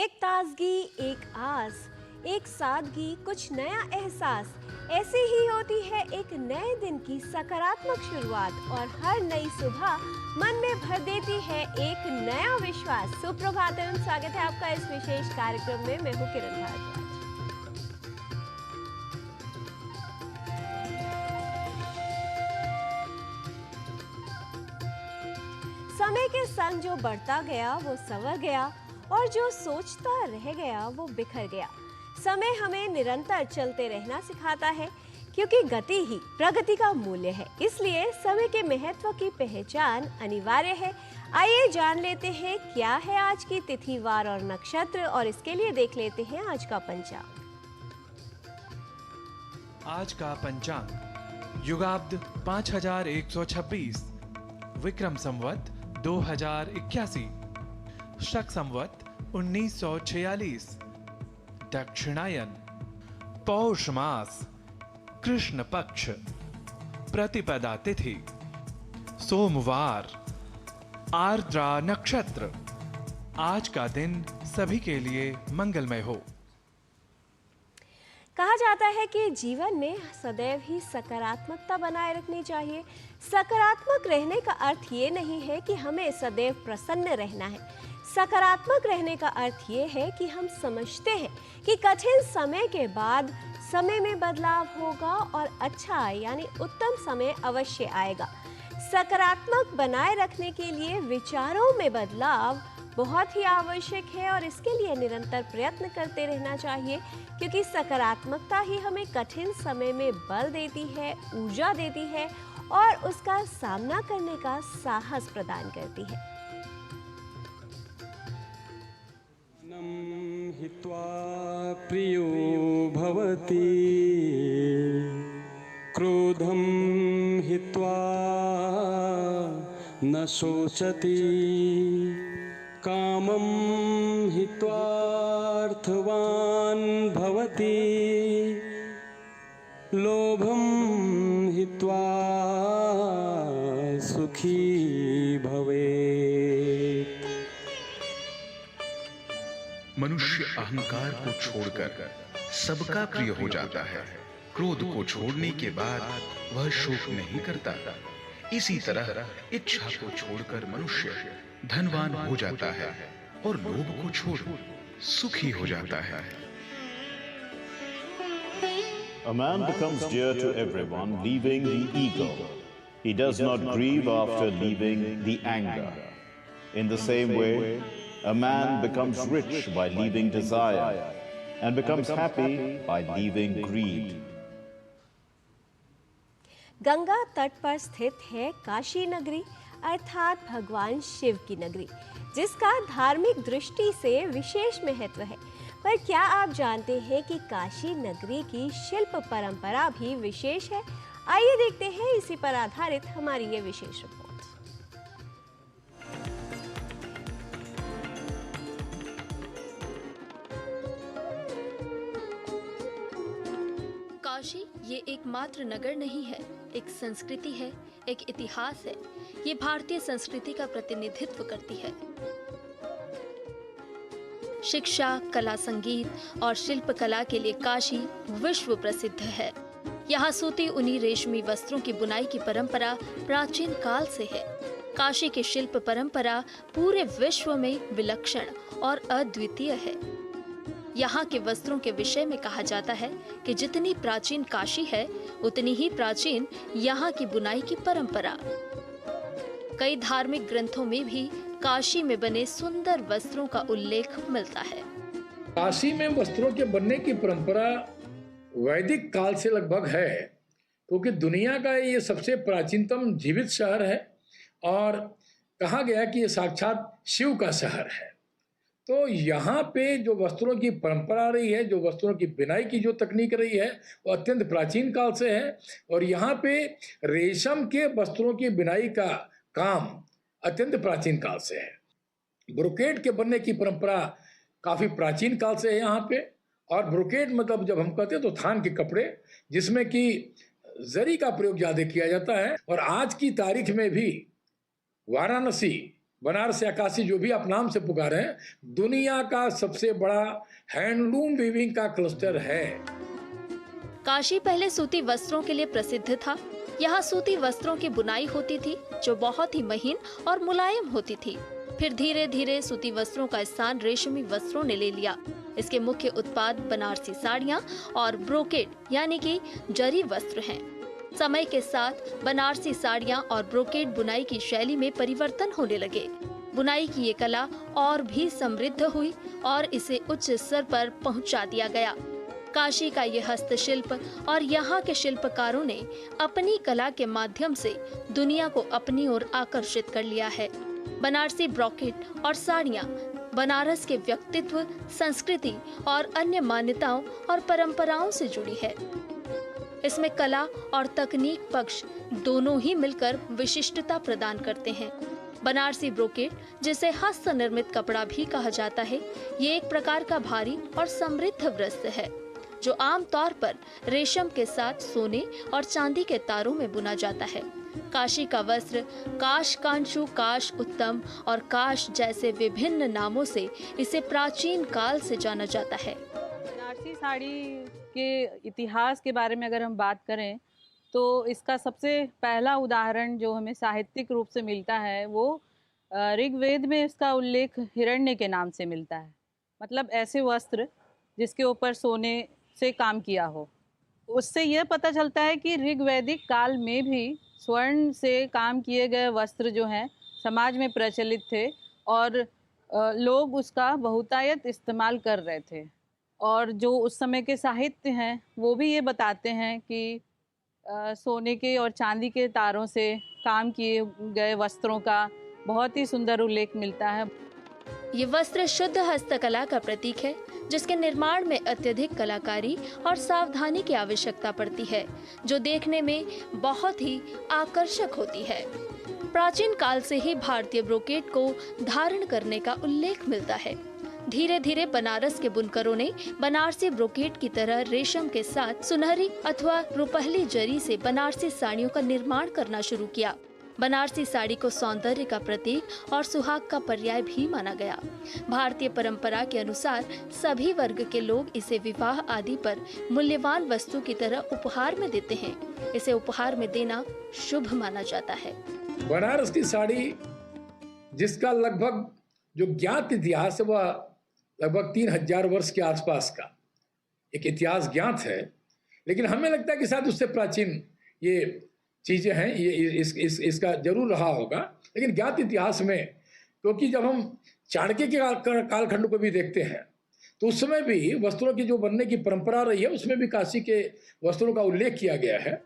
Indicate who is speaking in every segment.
Speaker 1: एक ताजगी, एक आस, एक सादगी, कुछ नया एहसास। ऐसे ही होती है एक नए दिन की सकारात्मक शुरुआत और हर नई सुबह मन में भर देती है एक नया विश्वास। सुप्रभात एवं स्वागत है आपका इस विशेष कार्यक्रम में। मैं हूँ किरण भारद्वाज। समय के संग जो बढ़ता गया वो संवर गया और जो सोचता रह गया वो बिखर गया। समय हमें निरंतर चलते रहना सिखाता है क्योंकि गति ही प्रगति का मूल्य है। इसलिए समय के महत्व की पहचान अनिवार्य है। आइए जान लेते हैं क्या है आज की तिथि, वार और नक्षत्र, और इसके लिए देख लेते हैं आज का पंचांग।
Speaker 2: आज का पंचांग युगाब्द 5126, विक्रम संवत 2081, शक संवत 1946, दक्षिणायन, पौष मास, कृष्ण पक्ष, प्रतिपदा तिथि, सोमवार, आर्द्रा नक्षत्र। आज का दिन सभी के लिए मंगलमय हो।
Speaker 1: कहा जाता है कि जीवन में सदैव ही सकारात्मकता बनाए रखनी चाहिए। सकारात्मक रहने का अर्थ ये नहीं है कि हमें सदैव प्रसन्न रहना है। सकारात्मक रहने का अर्थ ये है कि हम समझते हैं कि कठिन समय के बाद समय में बदलाव होगा और अच्छा यानी उत्तम समय अवश्य आएगा। सकारात्मक बनाए रखने के लिए विचारों में बदलाव बहुत ही आवश्यक है और इसके लिए निरंतर प्रयत्न करते रहना चाहिए क्योंकि सकारात्मकता ही हमें कठिन समय में बल देती है, ऊर्जा देती है और उसका सामना करने का साहस प्रदान करती है।
Speaker 3: हित्वा प्रियो भवति, क्रोधं हित्वा न शोचति, कामं हित्वार्थवान् भवति, लोभं हित्वा सुखी भवेत्।
Speaker 4: मनुष्य अहंकार को छोड़कर सबका प्रिय हो जाता है। क्रोध को छोड़ने के बाद वह शोक नहीं करता। इसी तरह इच्छा को छोड़कर मनुष्य धनवान हो जाता है और लोभ को छोड़ सुखी हो जाता है।
Speaker 5: A man becomes dear to everyone, leaving the ego. He does not grieve after leaving the anger. In the same way, a man becomes rich by leaving desire and becomes happy by leaving greed.
Speaker 1: Ganga तट पर स्थित है काशी नगरी अर्थात भगवान शिव की नगरी, जिसका धार्मिक दृष्टि से विशेष महत्व है। पर क्या आप जानते हैं कि काशी नगरी की शिल्प परंपरा भी विशेष है? आइए देखते हैं इसी पर आधारित हमारी ये विशेष रिपोर्ट।
Speaker 6: काशी ये एकमात्र नगर नहीं है, एक संस्कृति है, एक इतिहास है। ये भारतीय संस्कृति का प्रतिनिधित्व करती है। शिक्षा, कला, संगीत और शिल्प कला के लिए काशी विश्व प्रसिद्ध है। यहाँ सूती ऊनी रेशमी वस्त्रों की बुनाई की परंपरा प्राचीन काल से है। काशी की शिल्प परंपरा पूरे विश्व में विलक्षण और अद्वितीय है। यहाँ के वस्त्रों के विषय में कहा जाता है कि जितनी प्राचीन काशी है उतनी ही प्राचीन यहाँ की बुनाई की परंपरा। कई धार्मिक ग्रंथों में भी काशी में बने सुंदर वस्त्रों का उल्लेख मिलता है।
Speaker 7: काशी में वस्त्रों के बनने की परंपरा वैदिक काल से लगभग है, क्योंकि दुनिया का ये सबसे प्राचीनतम जीवित शहर है और कहा गया कि ये साक्षात शिव का शहर है। तो यहाँ पे जो वस्त्रों की परंपरा रही है, जो वस्त्रों की बुनाई की जो तकनीक रही है, वो अत्यंत प्राचीन काल से है। और यहाँ पे रेशम के वस्त्रों की बुनाई का काम अत्यंत प्राचीन काल से है। ब्रोकेड के बनने की परंपरा काफ़ी प्राचीन काल से है यहाँ पे। और ब्रोकेड मतलब जब हम कहते हैं तो थान के कपड़े जिसमें कि जरी का प्रयोग ज़्यादा किया जाता है। और आज की तारीख में भी वाराणसी बनारस या काशी जो भी आप नाम से पुकारे हैं, दुनिया का सबसे बड़ा हैंडलूम वीविंग का क्लस्टर है।
Speaker 6: काशी पहले सूती वस्त्रों के लिए प्रसिद्ध था। यहाँ सूती वस्त्रों की बुनाई होती थी जो बहुत ही महीन और मुलायम होती थी। फिर धीरे धीरे सूती वस्त्रों का स्थान रेशमी वस्त्रों ने ले लिया। इसके मुख्य उत्पाद बनारसी साड़ियाँ और ब्रोकेड यानी कि जरी वस्त्र हैं। समय के साथ बनारसी साड़ियाँ और ब्रोकेड बुनाई की शैली में परिवर्तन होने लगे। बुनाई की ये कला और भी समृद्ध हुई और इसे उच्च स्तर पर पहुंचा दिया गया। काशी का ये हस्तशिल्प और यहाँ के शिल्पकारों ने अपनी कला के माध्यम से दुनिया को अपनी ओर आकर्षित कर लिया है। बनारसी ब्रोकेड और साड़ियाँ बनारस के व्यक्तित्व, संस्कृति और अन्य मान्यताओं और परंपराओं से जुड़ी है। इसमें कला और तकनीक पक्ष दोनों ही मिलकर विशिष्टता प्रदान करते हैं। बनारसी ब्रोकेड, जिसे हस्त निर्मित कपड़ा भी कहा जाता है, ये एक प्रकार का भारी और समृद्ध वस्त्र है जो आमतौर पर रेशम के साथ सोने और चांदी के तारों में बुना जाता है। काशी का वस्त्र काश कांचू, काश उत्तम और काश जैसे विभिन्न नामों से इसे प्राचीन काल से जाना जाता है।
Speaker 8: बनारसी साड़ी के इतिहास के बारे में अगर हम बात करें तो इसका सबसे पहला उदाहरण जो हमें साहित्यिक रूप से मिलता है वो ऋग्वेद में इसका उल्लेख हिरण्य के नाम से मिलता है। मतलब ऐसे वस्त्र जिसके ऊपर सोने से काम किया हो। उससे यह पता चलता है कि ऋग्वैदिक काल में भी स्वर्ण से काम किए गए वस्त्र जो हैं समाज में प्रचलित थे और लोग उसका बहुतायत इस्तेमाल कर रहे थे। और जो उस समय के साहित्य हैं वो भी ये बताते हैं कि सोने के और चांदी के तारों से काम किए गए वस्त्रों का बहुत ही सुंदर उल्लेख मिलता है।
Speaker 6: ये वस्त्र शुद्ध हस्तकला का प्रतीक है जिसके निर्माण में अत्यधिक कलाकारी और सावधानी की आवश्यकता पड़ती है, जो देखने में बहुत ही आकर्षक होती है। प्राचीन काल से ही भारतीय ब्रोकेड को धारण करने का उल्लेख मिलता है। धीरे धीरे बनारस के बुनकरों ने बनारसी ब्रोकेड की तरह रेशम के साथ सुनहरी अथवा रुपहली जरी से बनारसी साड़ियों का निर्माण करना शुरू किया। बनारसी साड़ी को सौंदर्य का प्रतीक और सुहाग का पर्याय भी माना गया। भारतीय परंपरा के अनुसार सभी वर्ग के लोग इसे विवाह आदि पर मूल्यवान वस्तु की तरह उपहार में देते हैं। इसे उपहार में देना शुभ माना जाता है।
Speaker 7: बनारस की साड़ी जिसका लगभग जो ज्ञात इतिहास है वह लगभग 3000 वर्ष के आसपास का एक इतिहास ज्ञात है, लेकिन हमें लगता है कि शायद उससे प्राचीन ये चीज़ें हैं, ये इसका जरूर रहा होगा। लेकिन ज्ञात इतिहास में, क्योंकि जब हम चाणक्य के कालखंड को भी देखते हैं तो उस समय भी वस्त्रों की जो बनने की परंपरा रही है उसमें भी काशी के वस्त्रों का उल्लेख किया गया है।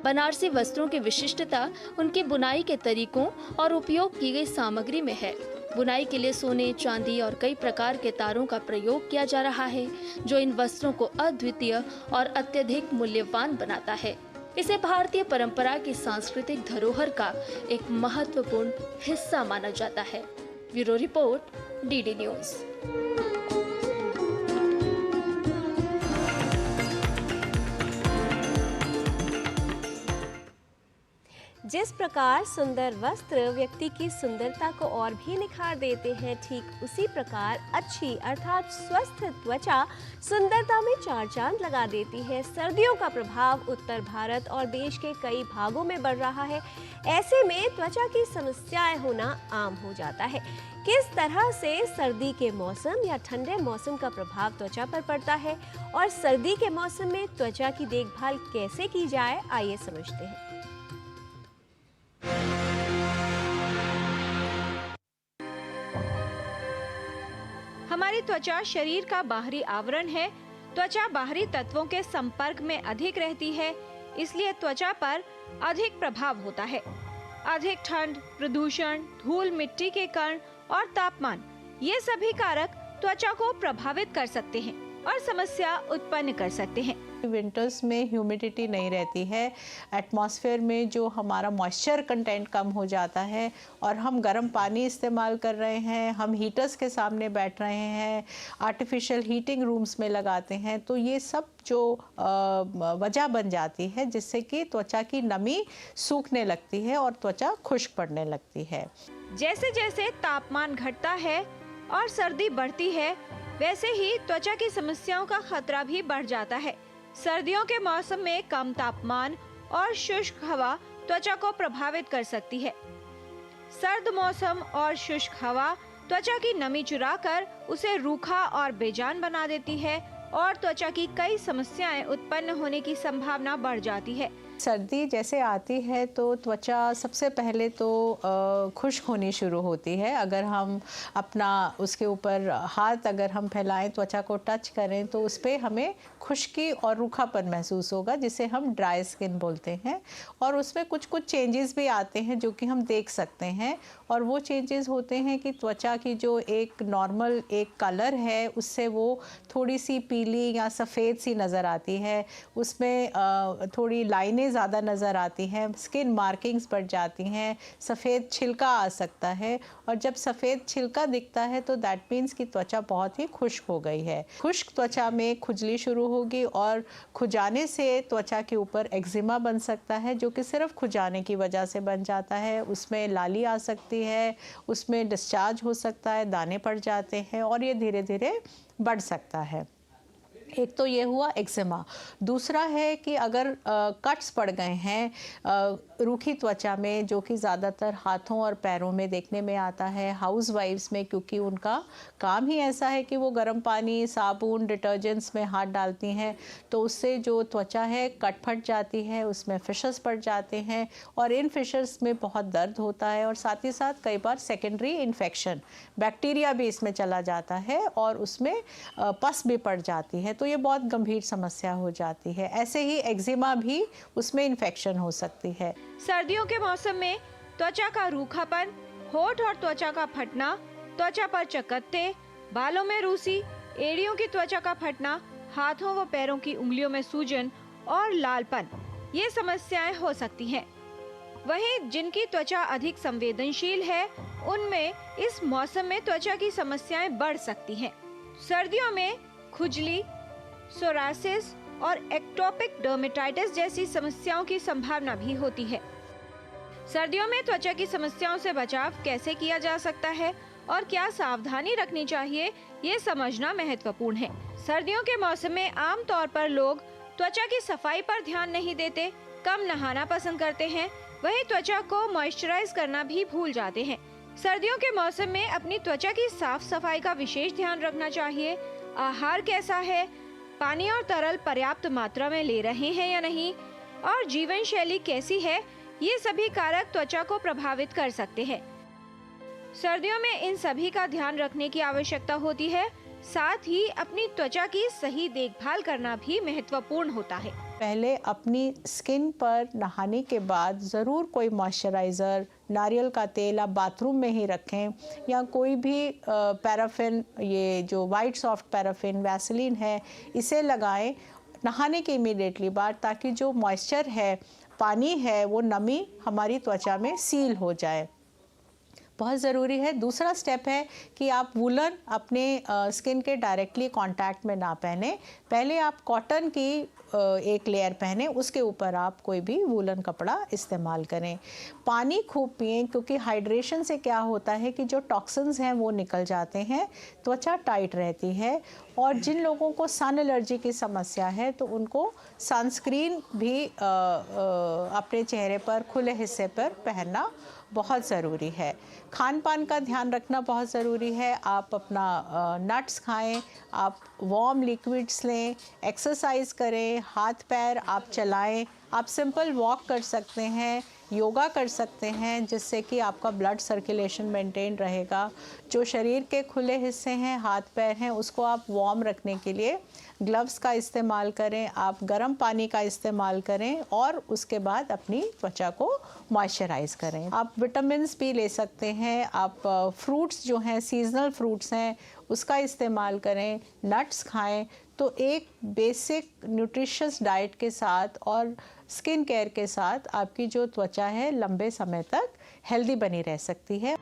Speaker 6: बनारसी वस्त्रों की विशिष्टता उनकी बुनाई के तरीकों और उपयोग की गई सामग्री में है। बुनाई के लिए सोने, चांदी और कई प्रकार के तारों का प्रयोग किया जा रहा है, जो इन वस्त्रों को अद्वितीय और अत्यधिक मूल्यवान बनाता है। इसे भारतीय परंपरा की सांस्कृतिक धरोहर का एक महत्वपूर्ण हिस्सा माना जाता है। Bureau report, DD news.
Speaker 1: जिस प्रकार सुंदर वस्त्र व्यक्ति की सुंदरता को और भी निखार देते हैं, ठीक उसी प्रकार अच्छी अर्थात स्वस्थ त्वचा सुंदरता में 4 चांद लगा देती है। सर्दियों का प्रभाव उत्तर भारत और देश के कई भागों में बढ़ रहा है। ऐसे में त्वचा की समस्याएं होना आम हो जाता है। किस तरह से सर्दी के मौसम या ठंडे मौसम का प्रभाव त्वचा पर पड़ता है और सर्दी के मौसम में त्वचा की देखभाल कैसे की जाए, आइए समझते हैं।
Speaker 9: हमारी त्वचा शरीर का बाहरी आवरण है। त्वचा बाहरी तत्वों के संपर्क में अधिक रहती है, इसलिए त्वचा पर अधिक प्रभाव होता है। अधिक ठंड, प्रदूषण, धूल, मिट्टी के कण और तापमान, ये सभी कारक त्वचा को प्रभावित कर सकते हैं और समस्या उत्पन्न कर सकते हैं।
Speaker 10: विंटर्स में ह्यूमिडिटी नहीं रहती है, एटमॉस्फेयर में जो हमारा मॉइस्चर कंटेंट कम हो जाता है और हम गर्म पानी इस्तेमाल कर रहे हैं, हम हीटर्स के सामने बैठ रहे हैं, आर्टिफिशियल हीटिंग रूम्स में लगाते हैं, तो ये सब जो वजह बन जाती है जिससे कि त्वचा की नमी सूखने लगती है और त्वचा खुश्क पड़ने लगती है।
Speaker 9: जैसे जैसे तापमान घटता है और सर्दी बढ़ती है, वैसे ही त्वचा की समस्याओं का खतरा भी बढ़ जाता है। सर्दियों के मौसम में कम तापमान और शुष्क हवा त्वचा को प्रभावित कर सकती है। सर्द मौसम और शुष्क हवा त्वचा की नमी चुराकर उसे रूखा और बेजान बना देती है और त्वचा की कई समस्याएं उत्पन्न होने की संभावना बढ़ जाती है।
Speaker 10: सर्दी जैसे आती है तो त्वचा सबसे पहले तो खुश्क होनी शुरू होती है। अगर हम अपना उसके ऊपर हाथ अगर हम फैलाएं, त्वचा को टच करें, तो उस पर हमें खुश्की और रूखापन महसूस होगा, जिसे हम ड्राई स्किन बोलते हैं। और उसमें कुछ कुछ चेंजेस भी आते हैं जो कि हम देख सकते हैं, और वो चेंजेस होते हैं कि त्वचा की जो एक नॉर्मल एक कलर है उससे वो थोड़ी सी पीली या सफ़ेद सी नज़र आती है, उसमें थोड़ी लाइनें ज़्यादा नज़र आती हैं, स्किन मार्किंग्स बढ़ जाती हैं, सफ़ेद छिलका आ सकता है। और जब सफ़ेद छिलका दिखता है तो दैट मीन्स कि त्वचा बहुत ही खुश्क हो गई है। खुश्क त्वचा में खुजली शुरू होगी और खुजाने से त्वचा के ऊपर एक्जिमा बन सकता है, जो कि सिर्फ खुजाने की वजह से बन जाता है। उसमें लाली आ सकती है, उसमें डिस्चार्ज हो सकता है, दाने पड़ जाते हैं और ये धीरे धीरे बढ़ सकता है। एक तो ये हुआ एक्जिमा। दूसरा है कि अगर कट्स पड़ गए हैं रूखी त्वचा में, जो कि ज़्यादातर हाथों और पैरों में देखने में आता है, हाउसवाइफ्स में, क्योंकि उनका काम ही ऐसा है कि वो गर्म पानी, साबुन, डिटर्जेंट्स में हाथ डालती हैं, तो उससे जो त्वचा है कट फट जाती है, उसमें फिशर्स पड़ जाते हैं और इन फिशर्स में बहुत दर्द होता है। और साथ ही साथ कई बार सेकेंडरी इन्फेक्शन, बैक्टीरिया भी इसमें चला जाता है और उसमें पस भी पड़ जाती है, तो ये बहुत गंभीर समस्या हो जाती है। ऐसे ही एक्जिमा भी, उसमें इन्फेक्शन हो सकती है।
Speaker 9: सर्दियों के मौसम में त्वचा का रूखापन, होठ और त्वचा का फटना, त्वचा पर चकत्ते, बालों में रूसी, एड़ियों की त्वचा का फटना, हाथों व पैरों की उंगलियों में सूजन और लालपन, ये समस्याएं हो सकती हैं। वहीं जिनकी त्वचा अधिक संवेदनशील है, उनमें इस मौसम में त्वचा की समस्याएं बढ़ सकती हैं। सर्दियों में खुजली, सोरासिस और एक्टोपिक डर्मेटाइटिस जैसी समस्याओं की संभावना भी होती है। सर्दियों में त्वचा की समस्याओं से बचाव कैसे किया जा सकता है और क्या सावधानी रखनी चाहिए, ये समझना महत्वपूर्ण है। सर्दियों के मौसम में आमतौर पर लोग त्वचा की सफाई पर ध्यान नहीं देते, कम नहाना पसंद करते हैं, वहीं त्वचा को मॉइस्चराइज करना भी भूल जाते हैं। सर्दियों के मौसम में अपनी त्वचा की साफ सफाई का विशेष ध्यान रखना चाहिए। आहार कैसा है, पानी और तरल पर्याप्त मात्रा में ले रहे हैं या नहीं, और जीवन शैली कैसी है, ये सभी कारक त्वचा को प्रभावित कर सकते हैं। सर्दियों में इन सभी का ध्यान रखने की आवश्यकता होती है। साथ ही अपनी त्वचा की सही देखभाल करना भी महत्वपूर्ण होता है।
Speaker 10: पहले अपनी स्किन पर नहाने के बाद ज़रूर कोई मॉइस्चराइज़र, नारियल का तेल आप बाथरूम में ही रखें, या कोई भी पैराफिन, ये जो वाइट सॉफ्ट पैराफिन वैसलीन है, इसे लगाएं नहाने के इमीडिएटली बाद, ताकि जो मॉइस्चर है, पानी है, वो नमी हमारी त्वचा में सील हो जाए। बहुत ज़रूरी है। दूसरा स्टेप है कि आप वूलन अपने स्किन के डायरेक्टली कांटेक्ट में ना पहने। पहले आप कॉटन की एक लेयर पहने, उसके ऊपर आप कोई भी वूलन कपड़ा इस्तेमाल करें। पानी खूब पिएं, क्योंकि हाइड्रेशन से क्या होता है कि जो टॉक्सिन्स हैं वो निकल जाते हैं, त्वचा टाइट रहती है। और जिन लोगों को सन एलर्जी की समस्या है तो उनको सनस्क्रीन भी अपने चेहरे पर, खुले हिस्से पर पहनना बहुत ज़रूरी है। खान पान का ध्यान रखना बहुत ज़रूरी है। आप अपना नट्स खाएं, आप वार्म लिक्विड्स लें, एक्सरसाइज करें, हाथ पैर आप चलाएं, आप सिंपल वॉक कर सकते हैं, योगा कर सकते हैं, जिससे कि आपका ब्लड सर्कुलेशन मेंटेन रहेगा। जो शरीर के खुले हिस्से हैं, हाथ पैर हैं, उसको आप वार्म रखने के लिए ग्लव्स का इस्तेमाल करें, आप गर्म पानी का इस्तेमाल करें और उसके बाद अपनी त्वचा को मॉइस्चराइज करें। आप विटामिन्स भी ले सकते हैं, आप फ्रूट्स जो हैं, सीजनल फ्रूट्स हैं, उसका इस्तेमाल करें, नट्स खाएं, तो एक बेसिक न्यूट्रिशियस डाइट के साथ और स्किन केयर के साथ आपकी जो त्वचा है लंबे समय तक हेल्दी बनी रह सकती है।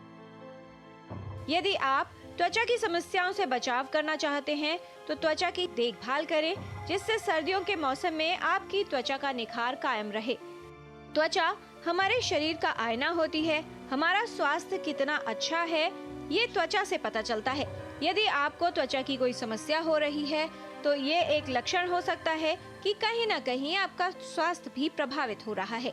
Speaker 9: यदि आप त्वचा की समस्याओं से बचाव करना चाहते हैं तो त्वचा की देखभाल करें, जिससे सर्दियों के मौसम में आपकी त्वचा का निखार कायम रहे। त्वचा हमारे शरीर का आईना होती है। हमारा स्वास्थ्य कितना अच्छा है ये त्वचा से पता चलता है। यदि आपको त्वचा की कोई समस्या हो रही है तो ये एक लक्षण हो सकता है कि कहीं न कहीं आपका स्वास्थ्य भी प्रभावित हो रहा है।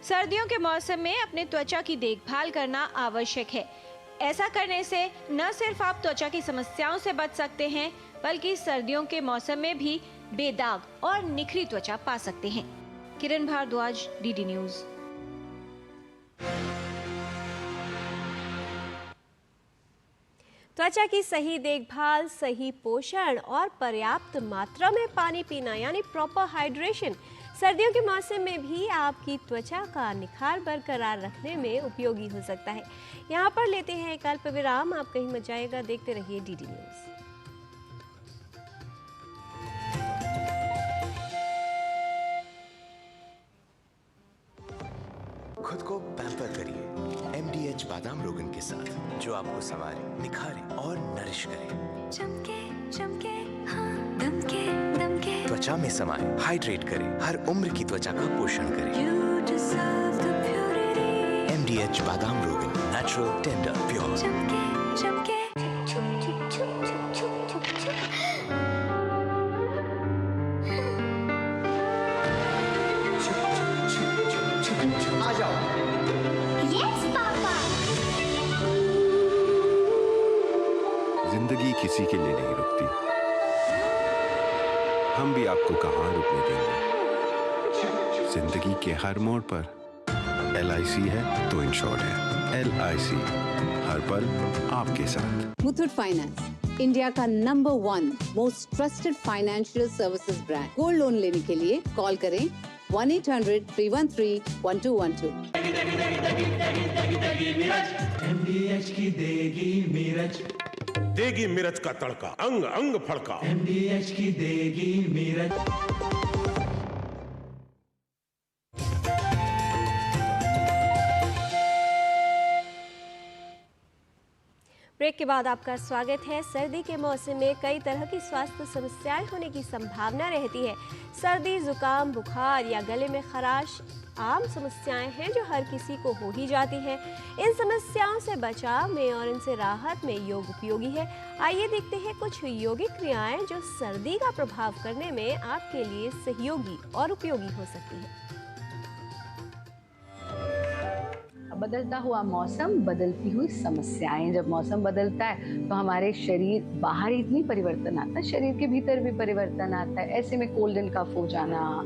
Speaker 9: सर्दियों के मौसम में अपने त्वचा की देखभाल करना आवश्यक है। ऐसा करने से न सिर्फ आप त्वचा की समस्याओं से बच सकते हैं, बल्कि सर्दियों के मौसम में भी बेदाग और निखरी त्वचा पा सकते हैं। किरण भारद्वाज, डीडी न्यूज।
Speaker 1: त्वचा की सही देखभाल, सही पोषण और पर्याप्त मात्रा में पानी पीना यानी प्रॉपर हाइड्रेशन सर्दियों के मौसम में भी आपकी त्वचा का निखार बरकरार रखने में उपयोगी हो सकता है। यहाँ पर लेते हैं एक अल्प विराम। आप कहीं मत जाइएगा, देखते रहिए डीडी न्यूज।
Speaker 11: खुद को पैम्पर करिए MDH बादाम रोगन के साथ, जो आपको संवारे, निखारे और नरिश करे।
Speaker 12: चमके चमके हाँ, दमके दमके
Speaker 11: त्वचा में समाए, हाइड्रेट करे, हर उम्र की त्वचा का पोषण करे।
Speaker 12: You deserve the purity.
Speaker 11: MDH बादाम रोगन, नेचुरल, टेंडर, प्योर।
Speaker 12: चमके चमके
Speaker 11: आ जाओ।
Speaker 12: Yes, पापा।
Speaker 13: जिंदगी किसी के लिए नहीं रुकती, हम भी आपको कहाँ रुकने देंगे। जिंदगी के हर मोड़ पर LIC है तो इंश्योर्ड है। LIC, हर पल आपके साथ।
Speaker 14: मुथूट फाइनेंस, इंडिया का number 1 most trusted financial services brand. Gold loan लेने के लिए कॉल करें 1-800-313-1212।
Speaker 15: MDH की देगी मिर्च,
Speaker 16: देगी मिर्च का तड़का, अंग अंग फड़का।
Speaker 15: MDH की देगी मिर्च।
Speaker 1: ब्रेक के बाद आपका स्वागत है। सर्दी के मौसम में कई तरह की स्वास्थ्य समस्याएं होने की संभावना रहती है। सर्दी, जुकाम, बुखार या गले में खराश आम समस्याएं हैं जो हर किसी को हो ही जाती हैं। इन समस्याओं से बचाव में और इनसे राहत में योग उपयोगी है। आइए देखते हैं कुछ योगिक क्रियाएं जो सर्दी का प्रभाव करने में आपके लिए सहयोगी और उपयोगी हो सकती है।
Speaker 17: बदलता हुआ मौसम, बदलती हुई समस्याएं। जब मौसम बदलता है तो हमारे शरीर बाहर इतनी परिवर्तन आता है, शरीर के भीतर भी परिवर्तन आता है। ऐसे में कोल्ड एंड कफ हो जाना,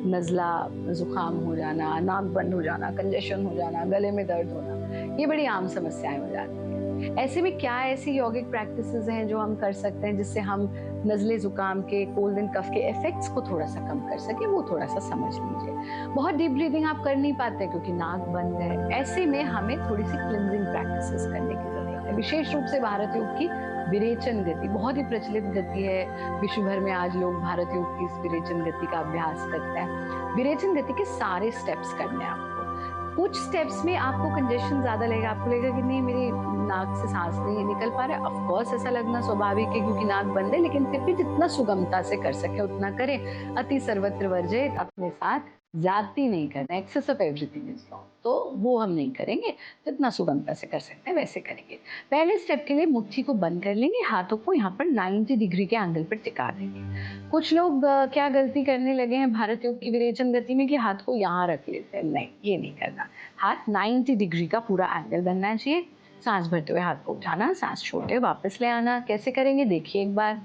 Speaker 17: नज़ला जुकाम हो जाना, नाक बंद हो जाना, कंजेशन हो जाना, गले में दर्द होना, ये बड़ी आम समस्याएं हो जाती हैं। ऐसे में क्या ऐसी यौगिक प्रैक्टिसेस हैं जो हम कर सकते हैं जिससे हम नज़ले जुकाम के, कोल्ड एंड कफ के इफेक्ट्स को थोड़ा सा कम कर सके, वो थोड़ा सा समझ लीजिए। बहुत डीप ब्रीदिंग आप कर नहीं पाते क्योंकि नाक बंद है। ऐसे में हमें थोड़ी सी क्लिनजिंग प्रैक्टिसेस करने की जरूरत है। विशेष रूप से भारत योग की विरेचन गति बहुत ही प्रचलित गति है। विश्व भर में आज लोग भारत योग की इस विरेचन गति का अभ्यास करते हैं। विरेचन गति के सारे स्टेप्स करने हैं आपको। कुछ स्टेप्स में आपको कंजेशन ज्यादा लगेगा, आपको लगेगा कि नहीं मेरी नाक से सांस नहीं निकल पा रहा है। ऑफ कोर्स ऐसा लगना स्वाभाविक है क्योंकि नाक बंद है, लेकिन फिर भी जितना सुगमता से कर सके उतना करें। अति सर्वत्र वर्जित, अपने साथ ज्यादती नहीं करना, excess of everything is wrong, तो वो हम नहीं करेंगे। जितना सुगमता से कर सकते हैं वैसे करेंगे। पहले स्टेप के लिए मुट्ठी को बंद कर लेंगे, हाथों को यहाँ पर 90 डिग्री के एंगल पर टिका देंगे। कुछ लोग क्या गलती करने लगे हैं भारत योग की विरेचन गति में कि हाथ को यहाँ रख लेते हैं। नहीं, ये नहीं करना। हाथ 90 डिग्री का पूरा एंगल बनना चाहिए। सांस भरते हुए हाथ को उठाना, सांस छोड़ते हुए वापस ले आना। कैसे करेंगे देखिए एक बार।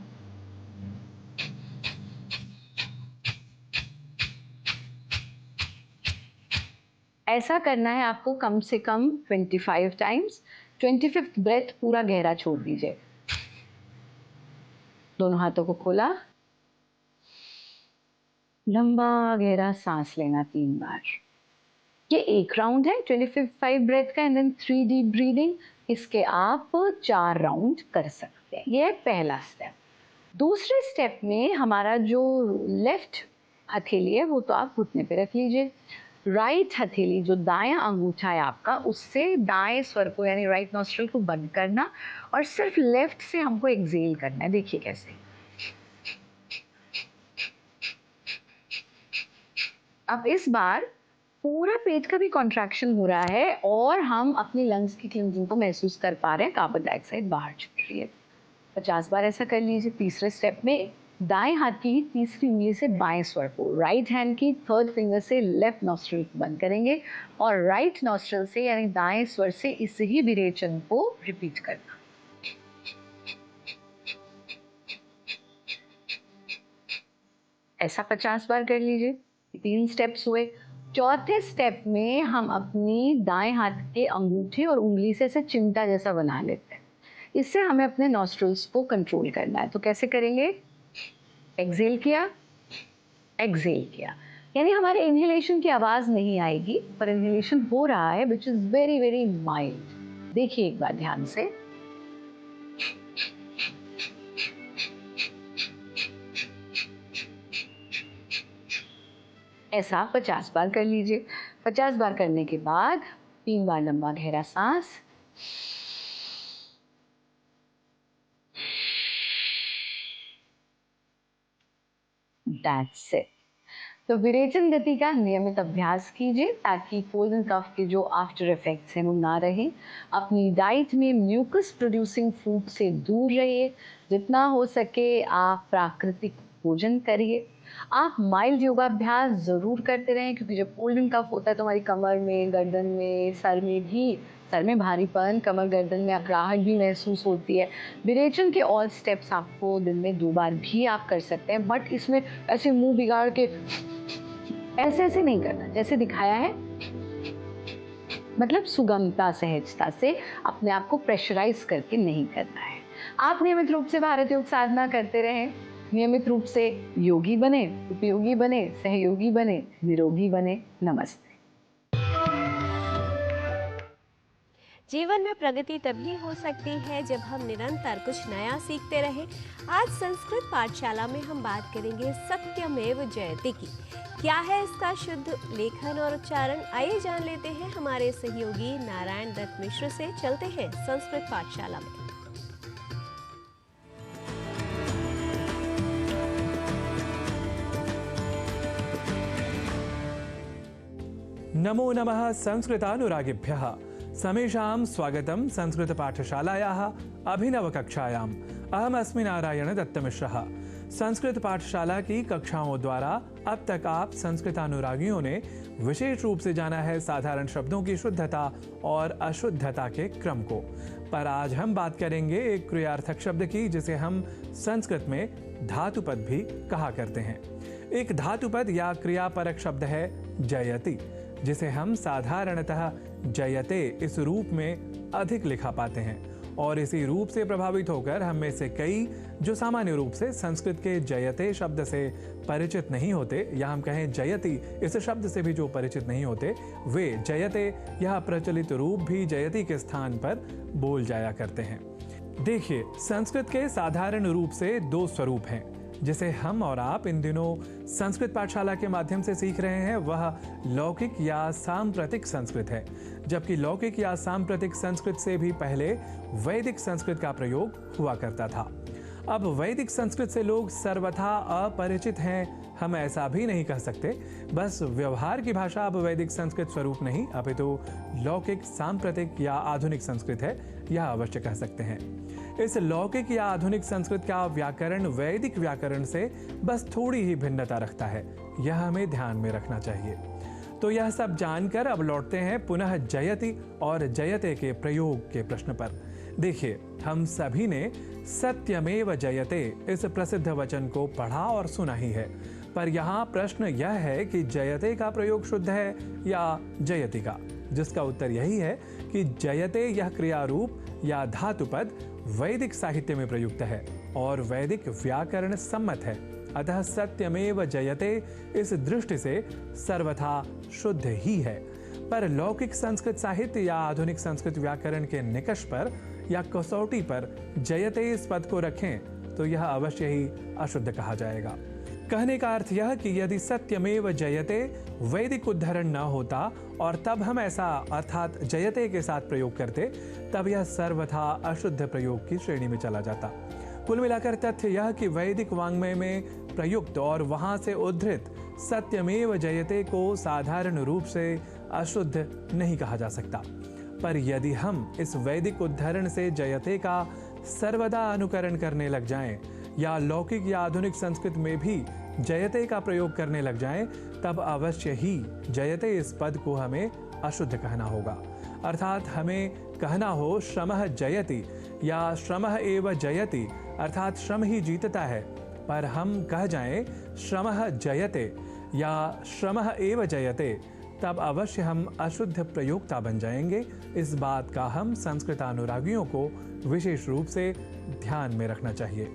Speaker 17: ऐसा करना है आपको कम से कम 25 टाइम्स। 25th ब्रेथ पूरा गहरा छोड़ दीजिए। दोनों हाथों को खोला, लंबा गहरा सांस लेना 3 बार। ये एक राउंड है 25 ब्रेथ का, एंड देन 3 डीप ब्रीदिंग। इसके आप 4 राउंड कर सकते हैं। ये है पहला स्टेप। दूसरे स्टेप में हमारा जो लेफ्ट हथेली है वो तो आप घुटने पे रख लीजिए। राइट हथेली जो दायां अंगूठा है आपका, उससे दाएं स्वर को यानी राइट नॉस्ट्रल को बंद करना और सिर्फ लेफ्ट से हमको एक्सेल करना है। देखिए कैसे। अब इस बार पूरा पेट का भी कॉन्ट्रैक्शन हो रहा है और हम अपनी लंग्स की क्लींजिंग को महसूस कर पा रहे हैं। कार्बन डाइऑक्साइड बाहर छूट रही है। 50 बार ऐसा कर लीजिए। तीसरे स्टेप में दाएं हाथ की तीसरी उंगली से बाएं स्वर को, राइट हैंड की थर्ड फिंगर से लेफ्ट नॉस्ट्रल को बंद करेंगे और राइट नॉस्ट्रल से यानी दाएं स्वर से इस ही विरेचन को रिपीट करना। ऐसा 50 बार कर लीजिए। 3 स्टेप्स हुए। चौथे स्टेप में हम अपनी दाएं हाथ के अंगूठे और उंगली से ऐसे चिमटा जैसा बना लेते हैं। इससे हमें अपने नॉस्ट्रल्स को कंट्रोल करना है। तो कैसे करेंगे? एक्सेल किया, एक्सेल किया, यानी हमारे इनहेलेशन की आवाज़ नहीं आएगी पर इनहेलेशन हो रहा है which is very very mild. देखिए एक बार ध्यान से। ऐसा 50 बार कर लीजिए। 50 बार करने के बाद 3 बार लंबा गहरा सांस, That's it. तो विरेचन गति का नियमित अभ्यास कीजिए ताकि कोल्ड एंड कफ के जो आफ्टर इफेक्ट्स हैं वो ना रहे। अपनी डाइट में म्यूकस प्रोड्यूसिंग फूड से दूर रहिए। जितना हो सके आप प्राकृतिक भोजन करिए। आप माइल्ड योगाभ्यास ज़रूर करते रहें क्योंकि जब कोल्ड एंड कफ होता है तो हमारी कमर में, गर्दन में, सर में भारीपन, कमर गर्दन में अकड़ाहट भी महसूस होती है। विरेचन के ऑल स्टेप्स आपको दिन में 2 बार भी आप कर सकते हैं, बट इसमें ऐसे मुंह बिगाड़ के ऐसे नहीं करना जैसे दिखाया है। मतलब सुगमता, सहजता से, अपने आप को प्रेशराइज करके नहीं करना है। आप नियमित रूप से भारत योग साधना करते रहें। नियमित रूप से योगी बने, उपयोगी बने, सहयोगी बने, निरोगी बने। नमस्ते।
Speaker 1: जीवन में प्रगति तभी हो सकती है जब हम निरंतर कुछ नया सीखते रहें। आज संस्कृत पाठशाला में हम बात करेंगे सत्यमेव जयते की। क्या है इसका शुद्ध लेखन और उच्चारण? आइए जान लेते हैं हमारे सहयोगी नारायण दत्त मिश्र से। चलते हैं संस्कृत पाठशाला में।
Speaker 2: नमो नमः संस्कृतानुरागिभ्यः। समेषां स्वागतं संस्कृतपाठशालायाः अभिनवकक्षायाम्। अहमस्मि नारायण दत्तमिश्रः। संस्कृत पाठशाला की कक्षाओं द्वारा अब तक आप संस्कृतानुरागियों ने विशेष रूप से जाना है साधारण शब्दों की शुद्धता और अशुद्धता के क्रम को। पर आज हम बात करेंगे एक क्रियार्थक शब्द की जिसे हम संस्कृत में धातुपद भी कहा करते हैं। एक धातुपद या क्रियापरक शब्द है जयति, जिसे हम साधारणतः जयते इस रूप में अधिक लिखा पाते हैं और इसी रूप से प्रभावित होकर हम में से कई जो सामान्य रूप से संस्कृत के जयते शब्द से परिचित नहीं होते या हम कहें जयति इस शब्द से भी जो परिचित नहीं होते, वे जयते यह प्रचलित रूप भी जयति के स्थान पर बोल जाया करते हैं। देखिए, संस्कृत के साधारण रूप से 2 स्वरूप हैं जिसे हम और आप इन दिनों संस्कृत पाठशाला के माध्यम से सीख रहे हैं। वह लौकिक या सांप्रतिक संस्कृत है, जबकि लौकिक या सांप्रतिक संस्कृत से भी पहले वैदिक संस्कृत का प्रयोग हुआ करता था। अब वैदिक संस्कृत से लोग सर्वथा अपरिचित हैं, हम ऐसा भी नहीं कह सकते। बस व्यवहार की भाषा अब वैदिक संस्कृत स्वरूप नहीं अपितु लौकिक, सांप्रतिक या आधुनिक संस्कृत है, यह अवश्य कह सकते हैं। इस लौकिक या आधुनिक संस्कृत का व्याकरण वैदिक व्याकरण से बस थोड़ी ही भिन्नता रखता है, यह हमें ध्यान में रखना चाहिए। तो यह सब जानकर अब लौटते हैं पुनः जयति और जयते के प्रयोग के प्रश्न पर। देखिए, हम सभी ने सत्यमेव जयते इस प्रसिद्ध वचन को पढ़ा और सुना ही है, पर यहाँ प्रश्न यह है कि जयते का प्रयोग शुद्ध है या जयति का, जिसका उत्तर यही है कि जयते यह क्रिया रूप या धातुपद वैदिक साहित्य में प्रयुक्त है और वैदिक व्याकरण सम्मत है। अतः सत्यमेव जयते इस दृष्टि से सर्वथा शुद्ध ही है। पर लौकिक संस्कृत साहित्य या आधुनिक संस्कृत व्याकरण के निकष पर या कसौटी पर जयते इस पद को रखें तो यह अवश्य ही अशुद्ध कहा जाएगा। कहने का अर्थ यह कि यदि सत्यमेव जयते वैदिक उद्धरण न होता और तब हम ऐसा अर्थात जयते के साथ प्रयोग करते, तब यह सर्वथा अशुद्ध प्रयोग की श्रेणी में चला जाता। कुल मिलाकर तथ्य यह कि वैदिक वाङ्मय में प्रयुक्त और वहां से उद्धृत सत्यमेव जयते को साधारण रूप से अशुद्ध नहीं कहा जा सकता। पर यदि हम इस वैदिक उद्धरण से जयते का सर्वदा अनुकरण करने लग जाएं या लौकिक या आधुनिक संस्कृत में भी जयते का प्रयोग करने लग जाएं, तब अवश्य ही जयते इस पद को हमें अशुद्ध कहना होगा। अर्थात हमें कहना हो श्रमः जयति या श्रमः एव जयति, अर्थात श्रम ही जीतता है। पर हम कह जाएं श्रमः जयते या श्रमः एव जयते, तब अवश्य हम अशुद्ध प्रयोक्ता बन जाएंगे। इस बात का हम संस्कृतानुरागियों को विशेष रूप से ध्यान में रखना चाहिए।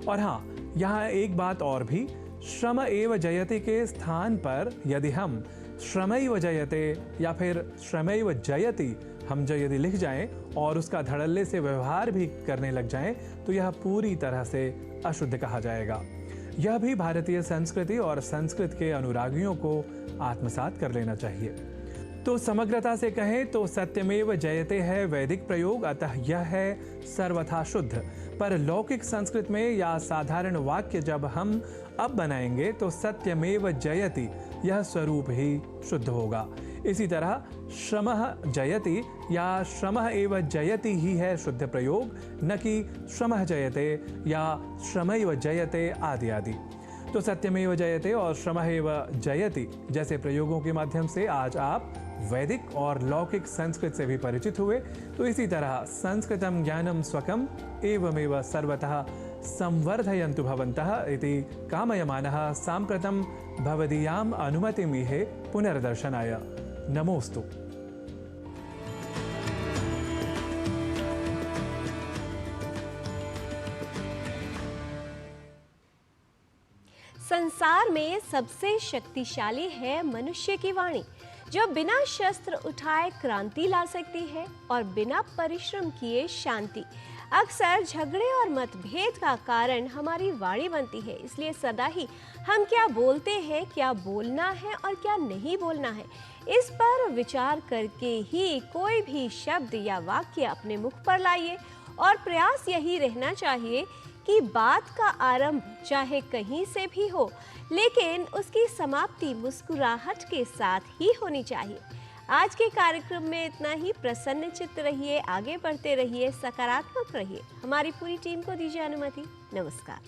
Speaker 2: और हाँ, यहाँ एक बात और भी, श्रम एव जयते के स्थान पर यदि हम श्रमैव जयते या फिर श्रमैव जयति हम जो यदि लिख जाएं और उसका धड़ल्ले से व्यवहार भी करने लग जाएं, तो यह पूरी तरह से अशुद्ध कहा जाएगा। यह भी भारतीय संस्कृति और संस्कृत के अनुरागियों को आत्मसात कर लेना चाहिए। तो समग्रता से कहें तो सत्यमेव जयते है वैदिक प्रयोग, अतः यह है सर्वथा शुद्ध। पर लौकिक संस्कृत में या साधारण वाक्य जब हम अब बनाएंगे तो सत्यमेव जयति यह स्वरूप ही शुद्ध होगा। इसी तरह श्रमः जयति या श्रमः एव जयति ही है शुद्ध प्रयोग, न कि श्रमः जयते या श्रमैव जयते आदि आदि। तो सत्यमेव जयते और श्रमः एव जयति जैसे प्रयोगों के माध्यम से आज आप वैदिक और लौकिक संस्कृत से भी परिचित हुए। तो इसी तरह संस्कृतं ज्ञानं स्वकम् एवमेव सर्वतः संवर्धयन्तु भवन्तः इति कामयमानः साम्प्रतं भवदीयाम् अनुमतिमीहे पुनर्दर्शनाय। नमोस्तु।
Speaker 1: संसार में सबसे शक्तिशाली है मनुष्य की वाणी, जो बिना शस्त्र उठाए क्रांति ला सकती है और बिना परिश्रम किए शांति। अक्सर झगड़े और मतभेद का कारण हमारी वाणी बनती है, इसलिए सदा ही हम क्या बोलते हैं, क्या बोलना है और क्या नहीं बोलना है, इस पर विचार करके ही कोई भी शब्द या वाक्य अपने मुख पर लाइए। और प्रयास यही रहना चाहिए कि बात का आरंभ चाहे कहीं से भी हो, लेकिन उसकी समाप्ति मुस्कुराहट के साथ ही होनी चाहिए। आज के कार्यक्रम में इतना ही। प्रसन्न चित्त रहिए, आगे बढ़ते रहिए, सकारात्मक रहिए। हमारी पूरी टीम को दीजिए अनुमति। नमस्कार।